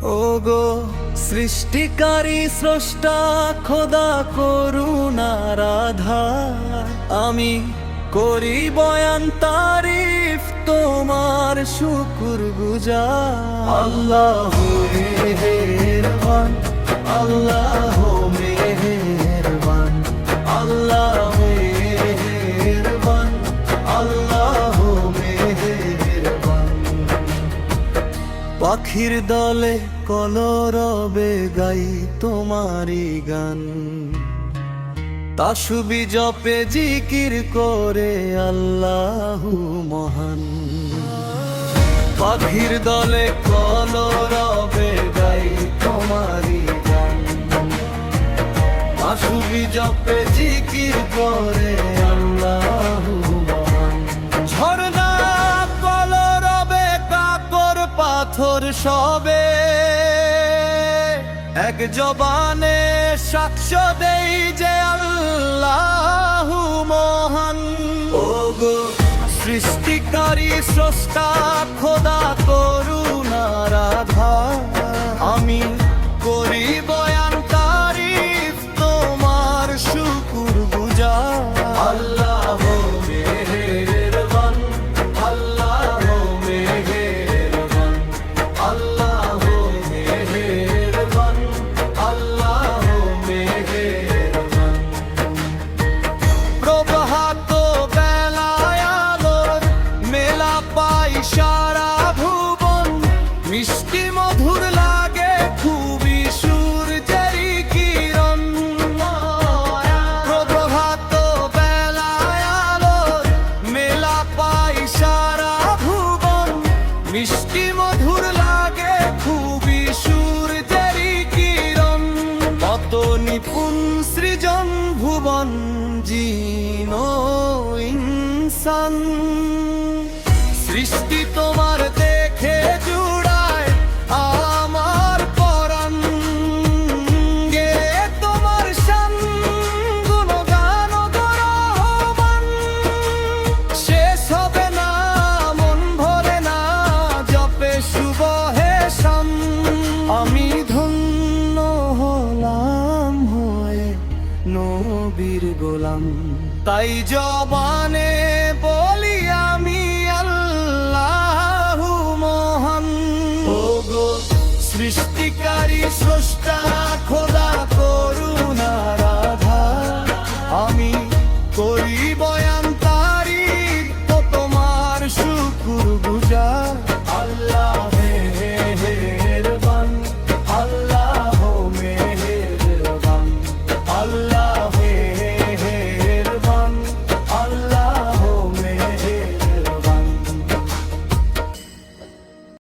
ওগো সৃষ্টিকারী স্রষ্টা খোদা করুণার আধার, আমি করি বয়ান তারিফ তোমার শুকুর গুজার। আল্লাহ মেহেরবান, আল্লাহ মেহেরবান, আল্লাহ মেহেরবান, আল্লাহ মেহেরবান। পাখির দলে কলরবে গাই তোমারি গান, তাসবি জপে জিকির করে আল্লাহু মহান। পাখির দলে কলরবে গাই তোমারি গান, তাসবি জপে জিকির করে আল্লাহু মহান। ঝর্ণা কলরবে কাকর পাথর সবে এক জবানে সাক্ষ্য দেই যে আল্লাহু মহান। ওগো সৃষ্টিকারী স্রষ্টা খোদা করুণার আধার, আমি করি বয়ান তারিফ তোমার শুকুর গুজার। আল্লাহ মেহেরবান, আল্লাহ মেহেরবান, আল্লাহ মেহেরবান, আল্লাহ মেহেরবান। প্রভাত বেলায় আলোর মেলা পাই সারা ভুবন, মিষ্টি মধুর লাগে খুবই সূর্যেরই কিরণ। প্রভাত বেলায় আলোর মেলা পাই সারা ভুবন, মিষ্টি মধুর লাগে খুবই সূর্যেরই কিরণ। কত নিপুণ সৃজন ভুবন জিন ইনসান, সৃষ্টি তোমার দেখে জুড়ায় আমার পরাণ। গে তোমার শান গুণগান গরহমান, শেষ হবে না মন ভরে না জপে শুভহে শাম। আমি ধন্য হলাম হয়ে নবীর গোলাম, তাই জবানে